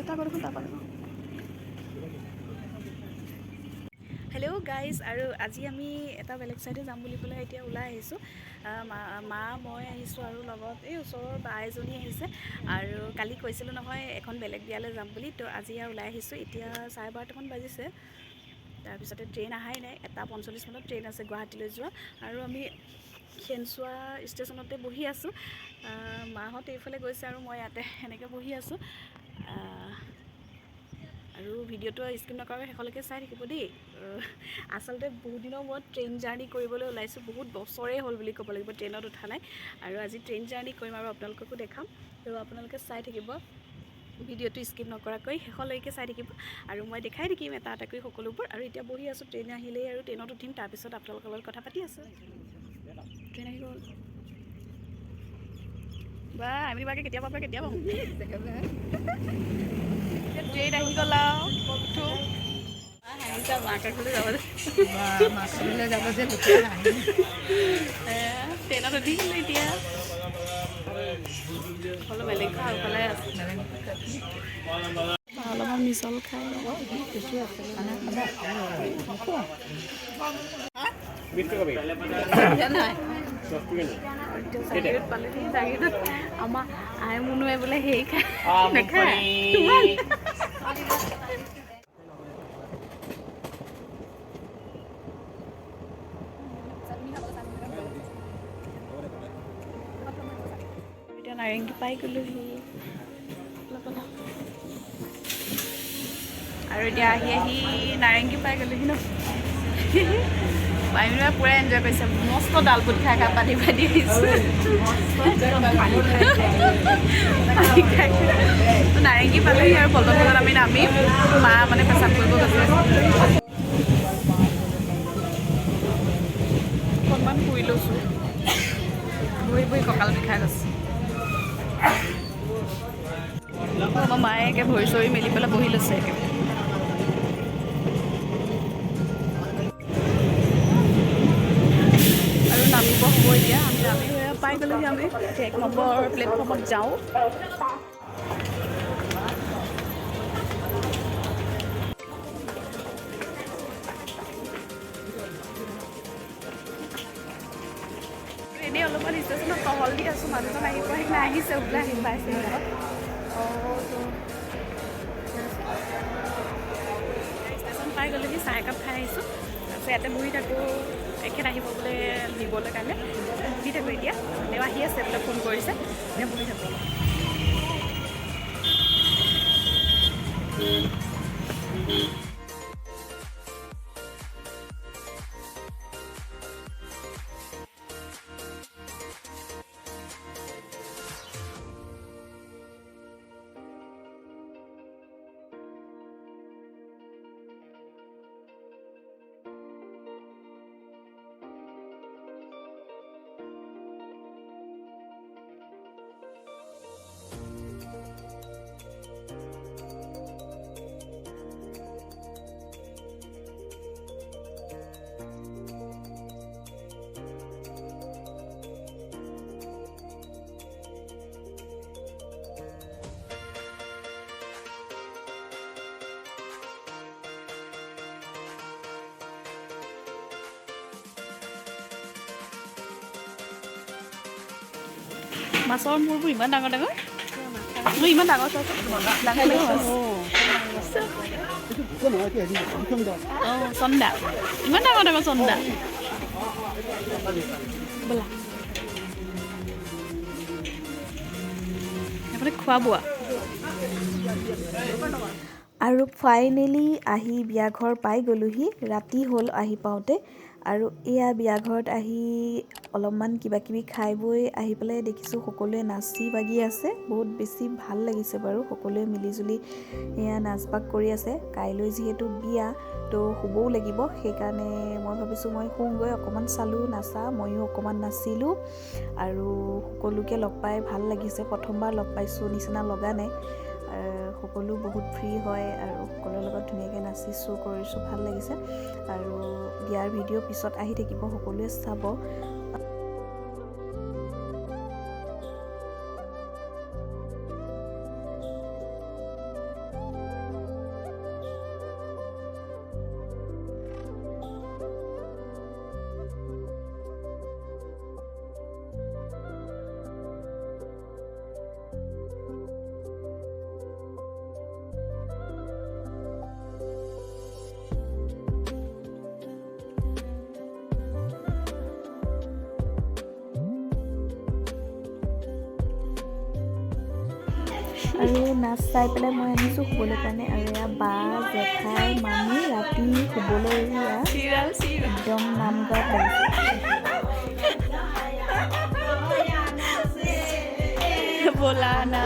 এটা কৰি খুঁটা পাৰিব। হেল্ল' গাইজ, আৰু আজি আমি এটা বেলেগ চাইডে যাম বুলি পেলাই এতিয়া ওলাই আহিছোঁ। মা মই আহিছোঁ আৰু লগত এই ওচৰৰ বা এজনী আহিছে। আৰু কালি কৈছিলোঁ নহয় এখন বেলেগ বিয়ালৈ যাম বুলি, তো আজি আৰু ওলাই আহিছোঁ। এতিয়া 12:30মান বাজিছে, তাৰপিছতে ট্ৰেইন অহাই নাই। 1:45 মানত ট্ৰেইন আছে গুৱাহাটীলৈ যোৱা। আৰু আমি খেনচোৱা ষ্টেচনতে বহি আছোঁ। মাহঁত এইফালে গৈছে আৰু মই ইয়াতে এনেকৈ বহি আছোঁ। আৰু ভিডিঅ'টো স্কিপ নকৰাকৈ শেষলৈকে চাই থাকিব দেই। আচলতে বহুত দিনৰ মূৰত ট্ৰেইন জাৰ্ণি কৰিবলৈ ওলাইছোঁ। বহুত বছৰেই হ'ল বুলি ক'ব লাগিব ট্ৰেইনত উঠা নাই। আৰু আজি ট্ৰেইন জাৰ্ণি কৰিম আৰু আপোনালোককো দেখাম। তো আপোনালোকে চাই থাকিব, ভিডিঅ'টো স্কিপ নকৰাকৈ শেষলৈকে চাই থাকিব। আৰু মই দেখাই থাকিম এটা এটাকৈ সকলোবোৰ। আৰু এতিয়া বহি আছোঁ, ট্ৰেইন আহিলেই আৰু ট্ৰেইনত উঠিম। তাৰপিছত আপোনালোকৰ লগত কথা পাতি আছোঁ। ট্ৰেইন আহি গ'ল বা আমি বাকে কেতিয়া পাব ট্ৰেইন আহি গ'ল আৰু উঠো। মাকাখলৈ যাব যাব যে ট্ৰেইনত উঠিছিলোঁ এতিয়া সকলো বেলেগ ভালফালে আছে। অলপমান মিছল খাই পালেহি জাগিৰোডত আমাৰ আই মুনুৱে বোলে হেৰি খাই নাখায়। এতিয়া নাৰেংগী পাই গ'লোহি আৰু এতিয়া আহি নাৰেংগী পাই গ'লোহি ন। পাইমিনে পূৰা এনজয় কৰিছে। মস্ত ডাল বুট খাই পানী পানী আহিছোঁ। নাৰেংগী পালেহি আৰু পল্টনত আমি নামিম। মা মানে পেচাব কৰিব গৈছে। অকণমান শুই লৈছোঁ, বহি বহি কঁকাল বিষাই গৈছে। আমাৰ মায়ে একে ভৰি চৰি মেলি পেলাই বহি লৈছে একেবাৰে। আৰু নামিব হ'ব এতিয়া। আমি নামি পাই গ'লোহি। আমি 1 নম্বৰ প্লেটফৰ্মত যাওঁ। এনেই অলপমান ষ্টেচনত টহল দি আছোঁ। মানুহজন আহি পোৱাহি নাই, আহিছে ওলাই আহি পাইছে ঘৰত। ষ্টেচন পাই গ'লেহি, চাহ একাপ খাই আহিছোঁ। তাৰপিছত ইয়াতে বহি থাকোঁ। এখেত আহিব বোলে নিবলৈ কাৰণে, বহি থাকোঁ এতিয়া। তেওঁ আহি আছে বোলে, ফোন কৰিছে, এতিয়া বহি থাকোঁ। মাছৰ মূৰবোৰ ইমান ডাঙৰ ডাঙৰ, ইমান ডাঙৰ চাইছোঁ। অঁ চন্দা, ইমান ডাঙৰ ডাঙৰ চন্দা। ব'লা এইফালে খোৱা বোৱা। আৰু ফাইনেলি আহি বিয়াঘৰ পাই গ'লোহি। ৰাতি হ'ল আহি পাওঁতে। আৰু এয়া বিয়াঘৰত আহি অলপমান কিবাকিবি খাই বৈ আহি পেলাই দেখিছোঁ সকলোৱে নাচি বাগি আছে। বহুত বেছি ভাল লাগিছে বাৰু, সকলোৱে মিলিজুলি এয়া নাচ বাগ কৰি আছে। কাইলৈ যিহেতু বিয়া, তো শুবও লাগিব। সেইকাৰণে মই ভাবিছোঁ মই শুওঁগৈ। অকণমান চালোঁ নাচা, ময়ো অকণমান নাচিলোঁ। আৰু সকলোকে লগ পাই ভাল লাগিছে। প্ৰথমবাৰ লগ পাইছোঁ নিচিনা লগা নাই। সকলো বহুত ফ্ৰী হয় আৰু সকলোৰে লগত ধুনীয়াকৈ নাচিছোঁ কৰিছোঁ, ভাল লাগিছে। আৰু বিয়াৰ ভিডিঅ' পিছত আহি থাকিব, সকলোৱে চাব। আৰু নাচ চাই পেলাই মই আনিছোঁ শুবলৈ কাৰণে। আৰু এয়া বা জেঠাই মামী ৰাতি শুবলৈ এয়া একদম নাম গোৱাত লাগিছে। बोला ना